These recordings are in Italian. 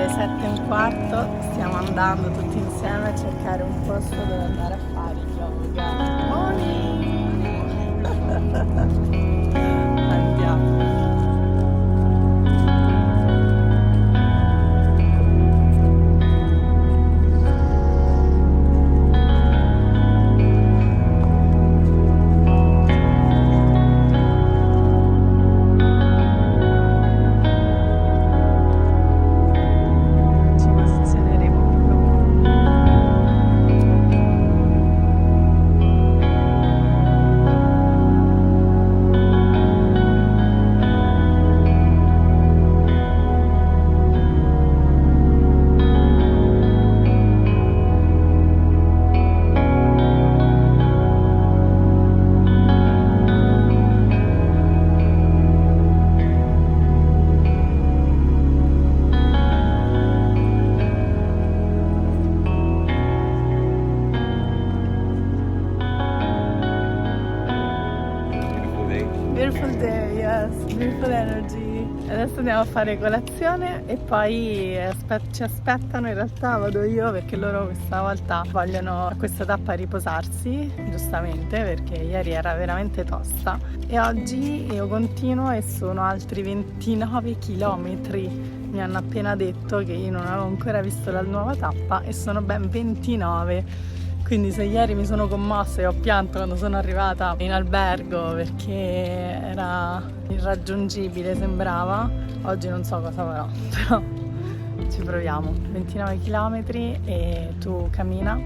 le 7:15, stiamo andando tutti insieme a cercare un posto dove andare a fare yoga. Andiamo. Beautiful day, yes, beautiful energy. Adesso andiamo a fare colazione e poi ci aspettano. In realtà vado io perché loro questa volta vogliono a questa tappa riposarsi, giustamente, perché ieri era veramente tosta. E oggi io continuo e sono altri 29 chilometri. Mi hanno appena detto che io non avevo ancora visto la nuova tappa e sono ben 29. Quindi se ieri mi sono commossa e ho pianto quando sono arrivata in albergo perché era irraggiungibile, sembrava, oggi non so cosa farò, però ci proviamo. 29 km e tu cammina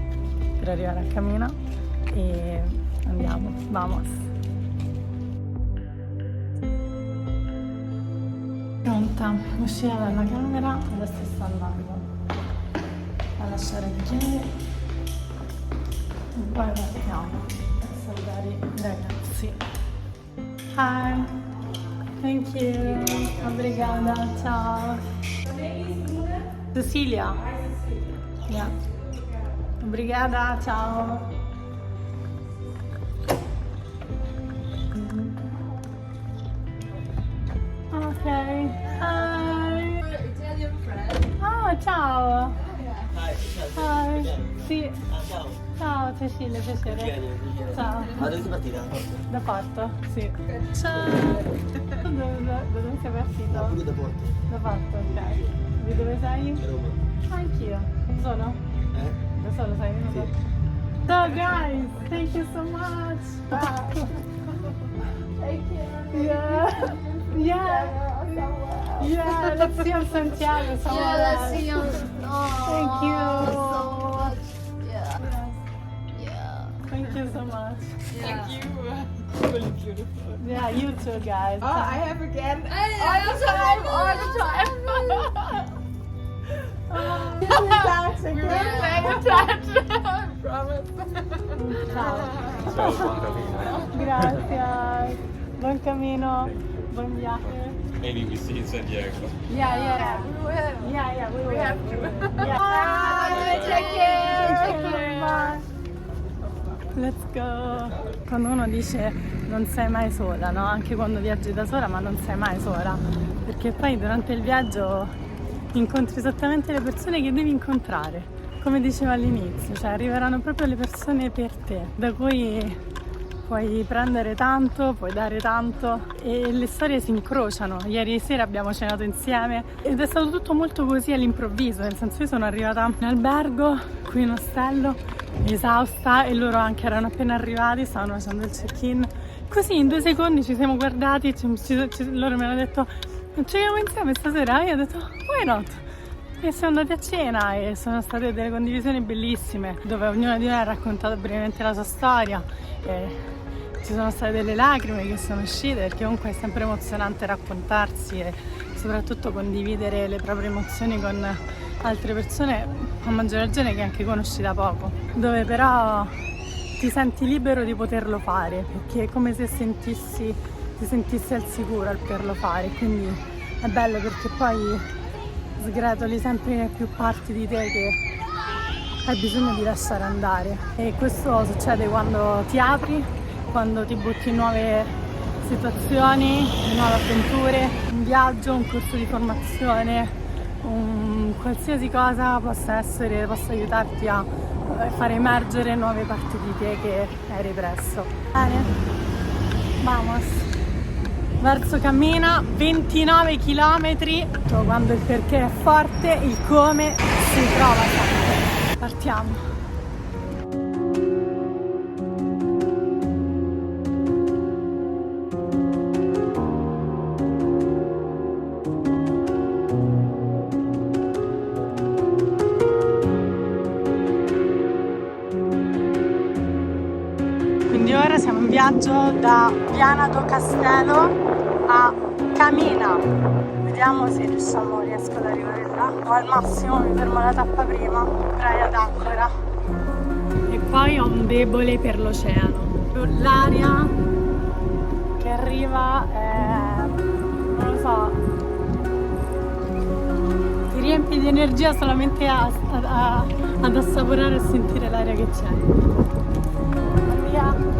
per arrivare a Camina e andiamo, vamos! Pronta, uscita dalla camera, adesso sto andando a lasciare il chiave. E poi partiamo per salutare i ragazzi. Hi, thank you, obrigada, ciao. Cecilia. Yeah. Obrigada, ciao. Ok, hi. Italian friend. Oh, ciao. Hi. Sì. Ciao. Ciao Cecilia, piacere. Ciao. Ma dove sei partita? Da Porto? Sì. Ciao. Da dove sei partito? Pure da Porto. Da Porto, ok. Di dove sei? Da Roma. Anch'io. Da solo? Da solo sei venuto? So guys, thank you so much. Wow. Thank you. Yeah. Yeah. Yeah, let's see on Santiago somewhere. Yeah, let's see you. Oh, Thank you. so much. Yeah. Yeah. Thank you so much. Thank you. Really beautiful. Yeah, you too guys. Oh, I have again. All the time, all the time. We We're staying in touch. I promise. Ciao. Ciao, buon cammino. Gracias. Buon cammino. Buon viaje. Maybe we see in San Diego. Yeah. We will. Yeah, we will. We have to. Yeah. Bye. Take care. Bye. Let's go. Quando uno dice non sei mai sola, no? Anche quando viaggi da sola, ma non sei mai sola. Perché poi durante il viaggio incontri esattamente le persone che devi incontrare. Come dicevo all'inizio, cioè arriveranno proprio le persone per te, da cui puoi prendere tanto, puoi dare tanto e le storie si incrociano. Ieri sera abbiamo cenato insieme ed è stato tutto molto così all'improvviso, nel senso io sono arrivata in albergo qui in ostello esausta e loro anche erano appena arrivati, stavano facendo il check-in. Così in 2 secondi ci siamo guardati, loro mi hanno detto ci vediamo insieme stasera e io ho detto why not? E siamo andati a cena e sono state delle condivisioni bellissime dove ognuno di noi ha raccontato brevemente la sua storia e ci sono state delle lacrime che sono uscite perché comunque è sempre emozionante raccontarsi e soprattutto condividere le proprie emozioni con altre persone, a maggior ragione che anche conosci da poco, dove però ti senti libero di poterlo fare perché è come se ti sentissi al sicuro al poterlo fare, quindi è bello perché poi sgretoli sempre più parti di te che hai bisogno di lasciare andare e questo succede quando ti apri, quando ti butti in nuove situazioni, in nuove avventure, un viaggio, un corso di formazione, qualsiasi cosa possa aiutarti a far emergere nuove parti di te che hai represso. Bene, vamos! Verso Camina, 29 km. Quando il perché è forte, il come si trova sempre. Partiamo! Quindi ora siamo in viaggio da Viana do Castelo a Camina. Vediamo se riesco ad arrivare là. O al massimo mi fermo la tappa prima, Praia d'Ancora. E poi ho un debole per l'oceano. L'aria che arriva è, non lo so, ti riempie di energia solamente ad assaporare e sentire l'aria che c'è. Via.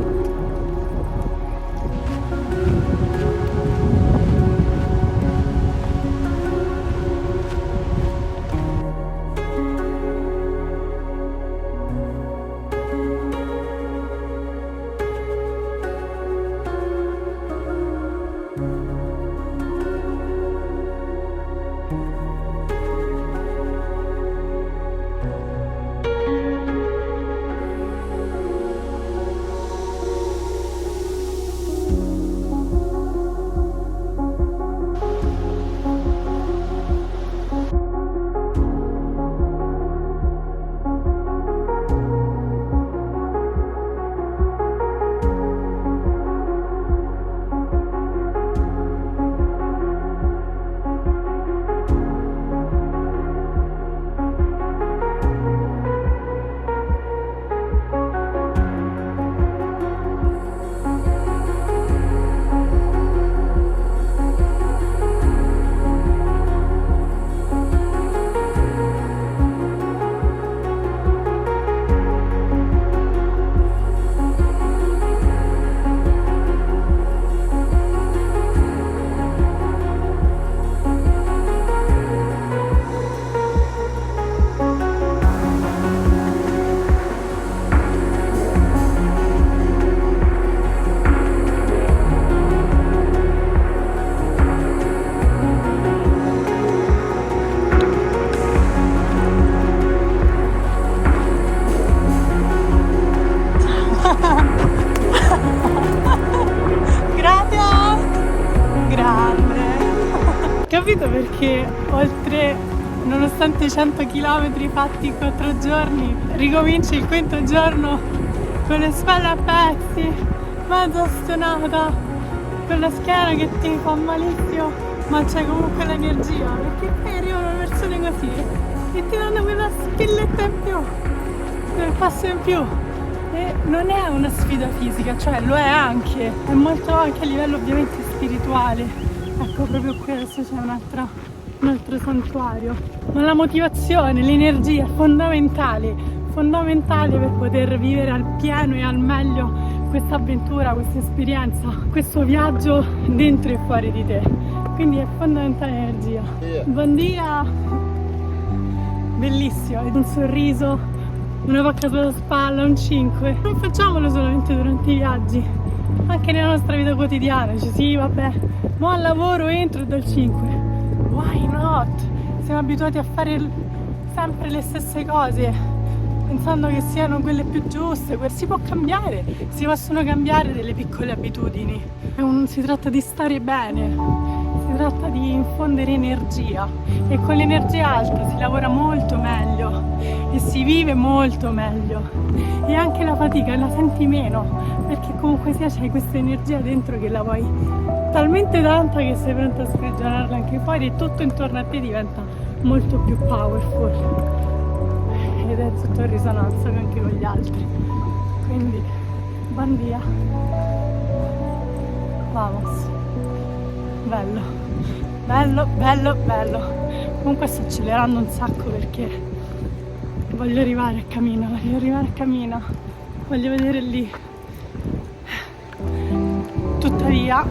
Capito perché nonostante 100 km fatti in 4 giorni, ricominci il quinto giorno con le spalle a pezzi, mezzo stonata, con la schiena che ti fa malissimo, ma c'è comunque l'energia, perché poi arrivano persone così e ti danno quella spilletta in più, quel passo in più. E non è una sfida fisica, cioè lo è anche, è molto anche a livello ovviamente spirituale. Ecco, proprio qui adesso c'è un altro santuario. Ma la motivazione, l'energia è fondamentale per poter vivere al pieno e al meglio questa avventura, questa esperienza, questo viaggio dentro e fuori di te. Quindi è fondamentale l'energia. Buon dia! Bellissimo, un sorriso, una pacca sulla spalla, un 5. Non facciamolo solamente durante i viaggi, anche nella nostra vita quotidiana. Dici sì, vabbè, mo al lavoro entro dal 5. Why not? Siamo abituati a fare sempre le stesse cose, pensando che siano quelle più giuste. Si può cambiare, si possono cambiare delle piccole abitudini. Si tratta di stare bene, si tratta di infondere energia, e con l'energia alta si lavora molto meglio e si vive molto meglio, e anche la fatica la senti meno, perché comunque sia c'hai questa energia dentro che la vuoi talmente tanta che sei pronta a sprigionarla anche fuori, e tutto intorno a te diventa molto più powerful ed è tutto in risonanza anche con gli altri. Quindi buon dia, vamos. Bello, bello, bello, bello. Comunque sto accelerando un sacco perché voglio arrivare a Camina, voglio vedere lì. Tuttavia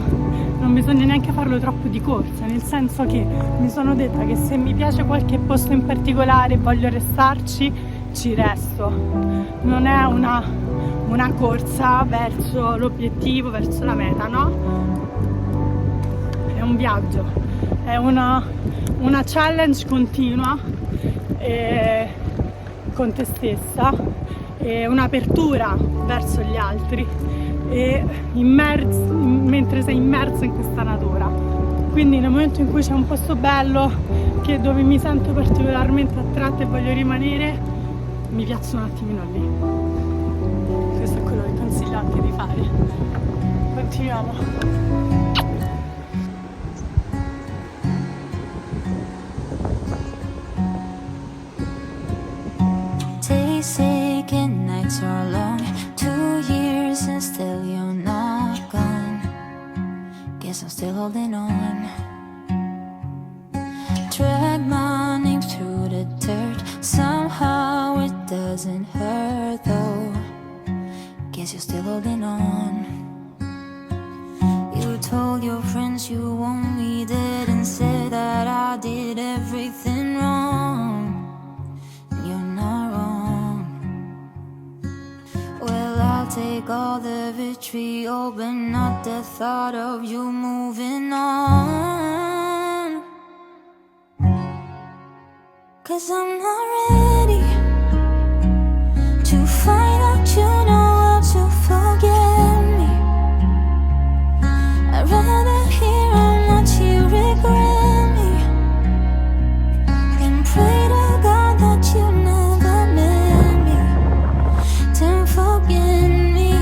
non bisogna neanche farlo troppo di corsa, nel senso che mi sono detta che se mi piace qualche posto in particolare e voglio restarci, ci resto. Non è una corsa verso l'obiettivo, verso la meta, no? È un viaggio, è una challenge continua con te stessa, e un'apertura verso gli altri, e mentre sei immersa in questa natura. Quindi nel momento in cui c'è un posto bello dove mi sento particolarmente attratta e voglio rimanere, mi piazzo un attimino lì. Questo è quello che consiglio anche di fare. Continuiamo. Days aching, nights are long. 2 years and still you're not gone. Guess I'm still holding on. Drag my name through the dirt. Somehow it doesn't hurt though. Guess you're still holding on. You told your friends you want me dead and said that I did everything wrong. You're not wrong. Well, I'll take all the vitriol, but not the thought of you moving on. 'Cause I'm not ready to find out you know how to forget me. I'd rather hear how much you regret me and pray to God that you never met me. Don't forget me.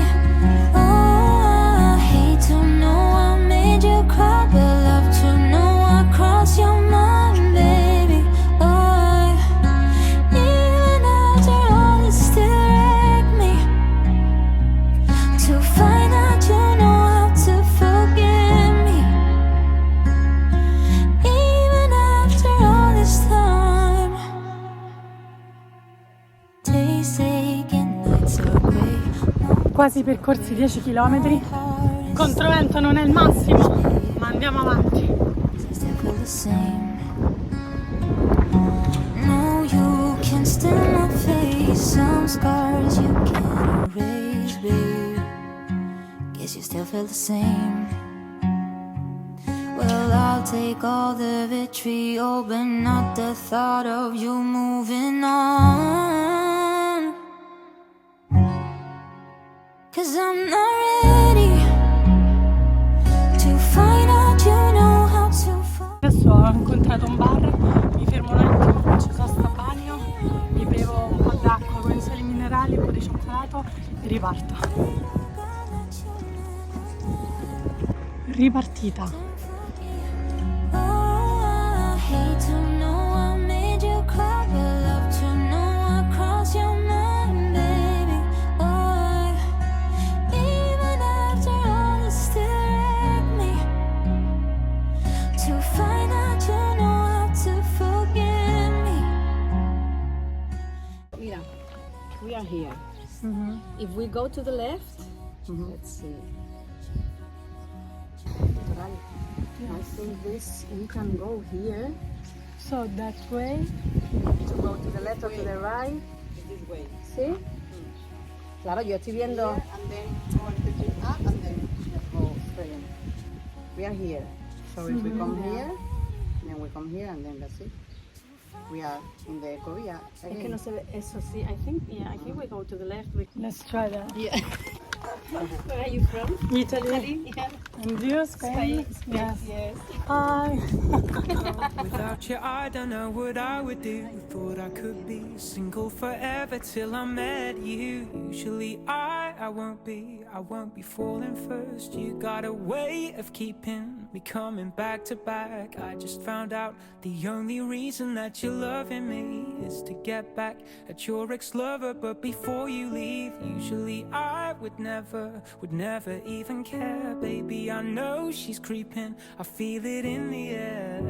Oh, I hate to know I made you cry, but love to know I crossed your mind, baby. Oh, even after all, it still wrecked me to find out you know how to forgive me. Even after all this time, days aching, nights are gray. Quasi percorsi 10 km. Controvento non è il massimo, ma andiamo avanti. I still feel the same. No, you can still my face. Some scars you can't erase, babe. Guess you still feel the same. Well, I'll take all the vitriol, but not the thought of you moving on. 'Cause I'm not ready to find out you know how to fall. Adesso ho incontrato un bar, mi fermo un attimo, faccio sosta bagno, mi bevo un po' d'acqua con i sali minerali, un po' di cioccolato e riparto. Ripartita. Oh, I hate to know I made you cry, but love to know I crossed your mind, baby. Oh, even after all, it still wrecked me to find out you know how to forgive me. Mira, we are here. If we go to the left, let's see. Right. I think this, we can go here So that way. to go to the left or to the right. This way. ¿Sí? Claro, yo estoy viendo. And then go a little bit up and then go straight in. We are here. So if we come here, then we come here and then that's it. We are in the Korea. Es que no se ve eso sí. I think we go to the left. Let's try that. Yeah. Where are you from? Italy. Yeah. And you, Spain? Yes. Yes. Hi. Without you, I don't know what I would do. Thought I could be single forever till I met you. Usually I won't be falling first. You got a way of keeping me coming back to back. I just found out the only reason that you're loving me is to get back at your ex-lover. But before you leave, usually I would never even care. Baby, I know she's creeping, I feel it in the air.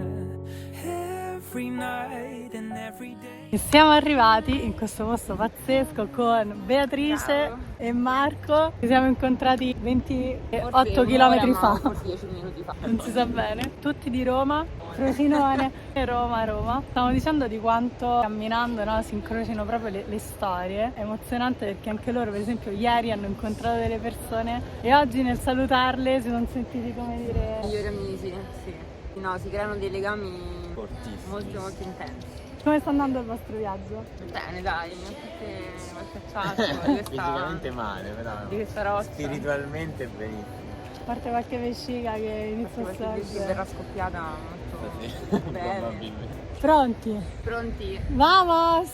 every night and every day. E siamo arrivati in questo posto pazzesco con Beatrice e Marco. Ci siamo incontrati 28 km fa. Forse 10 minuti fa. Non si sa bene. Tutti di Roma, Frosinone e Roma. Stiamo dicendo di quanto camminando, no, si incrociano proprio le storie. È emozionante perché anche loro, per esempio, ieri hanno incontrato delle persone e oggi nel salutarle si sono sentiti, come dire... Migliori amici, sì. No, si creano dei legami Fortissimi. molto intensi. Come sta andando il vostro viaggio? Bene, dai, mi ho affacciato Fisicamente male, però di questa roccia. spiritualmente benissimo. A parte qualche vescica che inizia a Questa verrà sorgere. scoppiata molto Sì, bene. probabilmente. Pronti? Pronti? Vamos!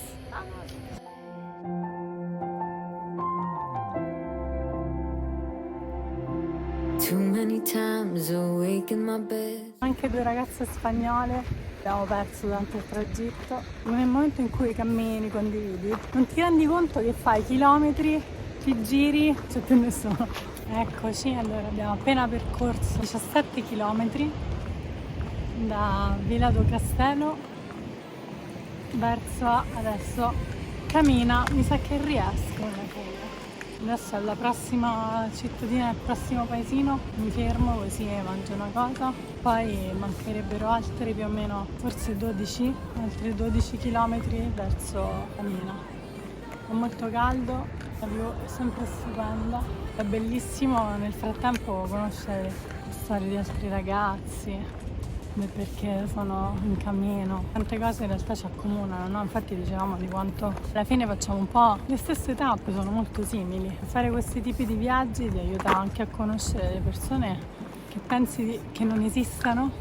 Too many times awake in my bed. Anche due ragazze spagnole abbiamo perso durante il tragitto. Nel momento in cui cammini, condividi, non ti rendi conto che fai chilometri, ti giri, c'è più nessuno. Eccoci, allora abbiamo appena percorso 17 chilometri da Vila do Castelo verso adesso Camina. Mi sa che riesco una cosa. Adesso alla prossima cittadina, al prossimo paesino, mi fermo così mangio una cosa, poi mancherebbero altri più o meno, forse 12, altri 12 km verso Camina. Fa molto caldo, la view è sempre stupenda, è bellissimo nel frattempo conoscere le storie di altri ragazzi, del perché sono in cammino. Tante cose in realtà ci accomunano, no? Infatti dicevamo di quanto alla fine facciamo un po' le stesse tappe, sono molto simili. Fare questi tipi di viaggi ti aiuta anche a conoscere le persone che pensi che non esistano,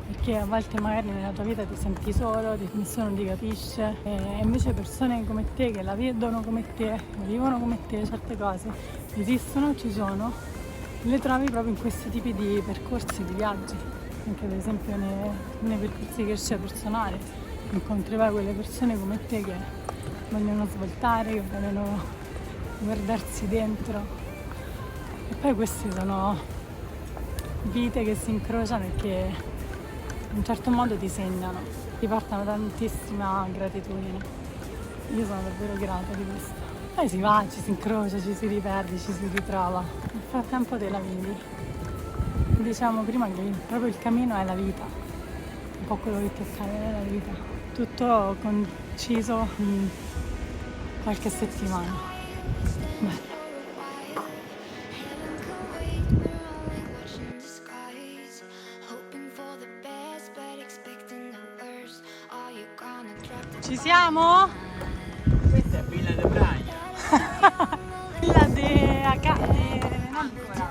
perché a volte magari nella tua vita ti senti solo, nessuno ti capisce, e invece persone come te che la vedono come te, vivono come te, certe cose esistono, ci sono, le trovi proprio in questi tipi di percorsi, di viaggi. Anche per esempio nei percorsi di crescita personale incontri poi quelle persone come te che vogliono svoltare, che vogliono guardarsi dentro, e poi queste sono vite che si incrociano e che in un certo modo ti segnano, ti portano tantissima gratitudine. Io sono davvero grata di questo. Poi si va, ci si incrocia, ci si riperde, ci si ritrova, nel frattempo te la vivi. Diciamo prima che proprio il cammino è la vita, un po' quello che ti accade nella vita, tutto conciso in qualche settimana. Bello. Ci siamo? Questa è Villa de Praia. Villa de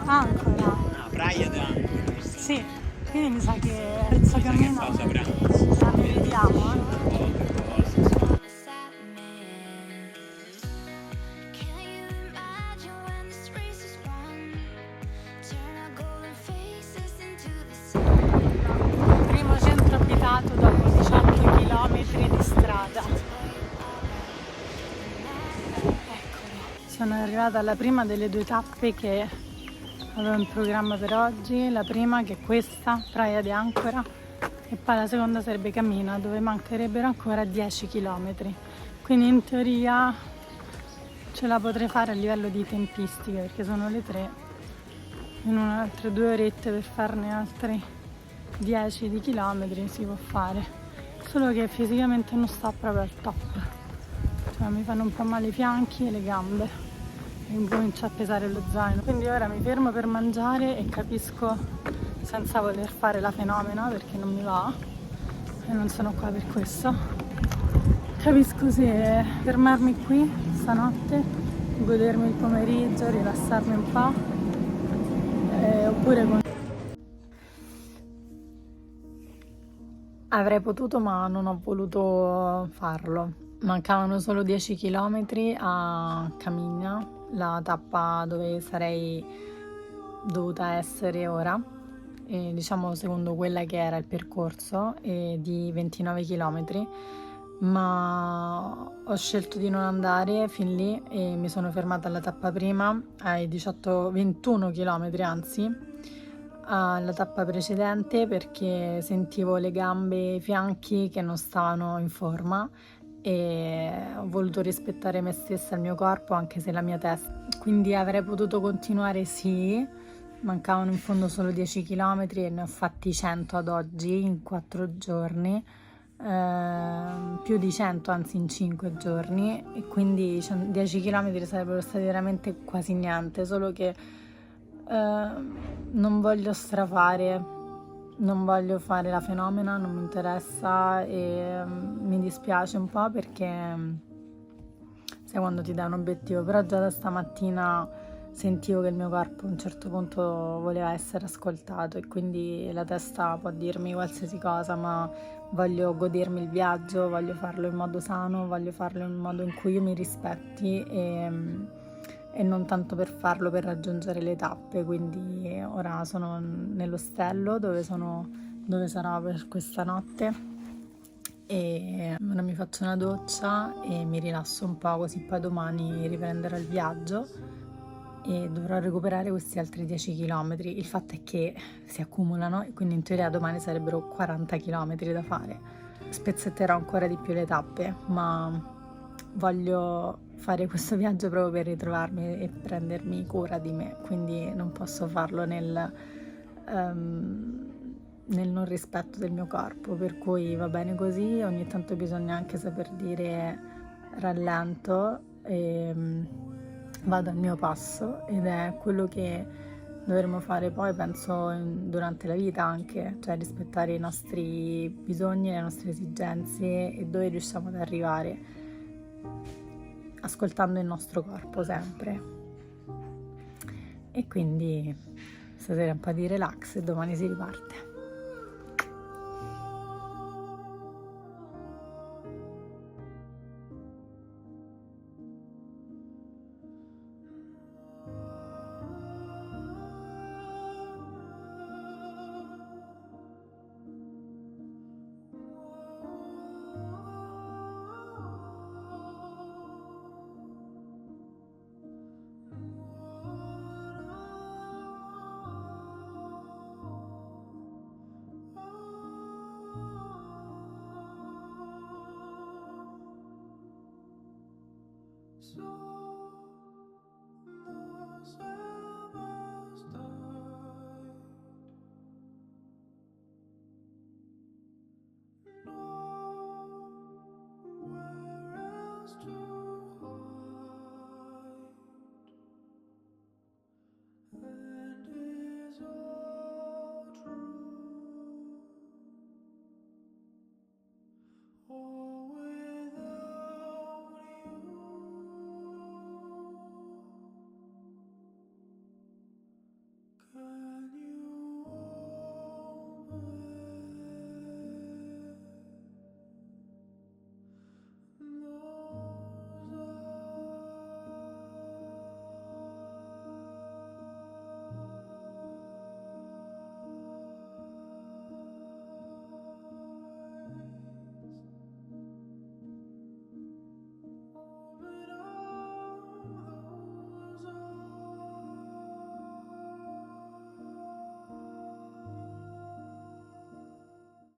Ancora. Praia de Ancora. Sì, quindi mi sa che questo cammino Pausa pranzo. la vediamo, Primo centro abitato dopo 18 km di strada. Eccolo. Sono arrivata alla prima delle due tappe che avevo in programma per oggi. La prima, che è questa, Praia de Ancora, e poi la seconda sarebbe Camina, dove mancherebbero ancora 10 km. Quindi in teoria ce la potrei fare a livello di tempistiche, perché sono le 3. In altre 2 orette per farne altri 10 di chilometri si può fare, solo che fisicamente non sto proprio al top, cioè mi fanno un po' male i fianchi e le gambe e comincia a pesare lo zaino, quindi ora mi fermo per mangiare e capisco, senza voler fare la fenomena perché non mi va e non sono qua per questo, capisco se fermarmi qui stanotte, godermi il pomeriggio, rilassarmi un po', oppure con... Avrei potuto ma non ho voluto farlo. Mancavano solo 10 km a Camina, la tappa dove sarei dovuta essere ora, e diciamo secondo quella che era il percorso, di 29 km, ma ho scelto di non andare fin lì e mi sono fermata alla tappa prima ai 21 km anzi, alla tappa precedente perché sentivo le gambe e i fianchi che non stavano in forma e ho voluto rispettare me stessa e il mio corpo, anche se la mia testa. Quindi avrei potuto continuare, sì, mancavano in fondo solo 10 km e ne ho fatti 100 ad oggi in 4 giorni. Più di 100 anzi in 5 giorni, e quindi 10 km sarebbero stati veramente quasi niente, solo che non voglio strafare, non voglio fare la fenomena, non mi interessa e mi dispiace un po' perché sai quando ti dai un obiettivo, però già da stamattina sentivo che il mio corpo a un certo punto voleva essere ascoltato e quindi la testa può dirmi qualsiasi cosa, ma voglio godermi il viaggio, voglio farlo in modo sano, voglio farlo in modo in cui io mi rispetti e non tanto per farlo per raggiungere le tappe. Quindi ora sono nell'ostello dove sarò per questa notte e ora mi faccio una doccia e mi rilasso un po', così poi domani riprenderò il viaggio e dovrò recuperare questi altri 10 km. Il fatto è che si accumulano e quindi in teoria domani sarebbero 40 km da fare. Spezzetterò ancora di più le tappe, ma voglio fare questo viaggio proprio per ritrovarmi e prendermi cura di me, quindi non posso farlo nel non rispetto del mio corpo, per cui va bene così. Ogni tanto bisogna anche saper dire rallento e vado al mio passo, ed è quello che dovremmo fare poi, penso, durante la vita anche, cioè rispettare i nostri bisogni, le nostre esigenze e dove riusciamo ad arrivare, ascoltando il nostro corpo sempre. E quindi stasera un po' di relax e domani si riparte. So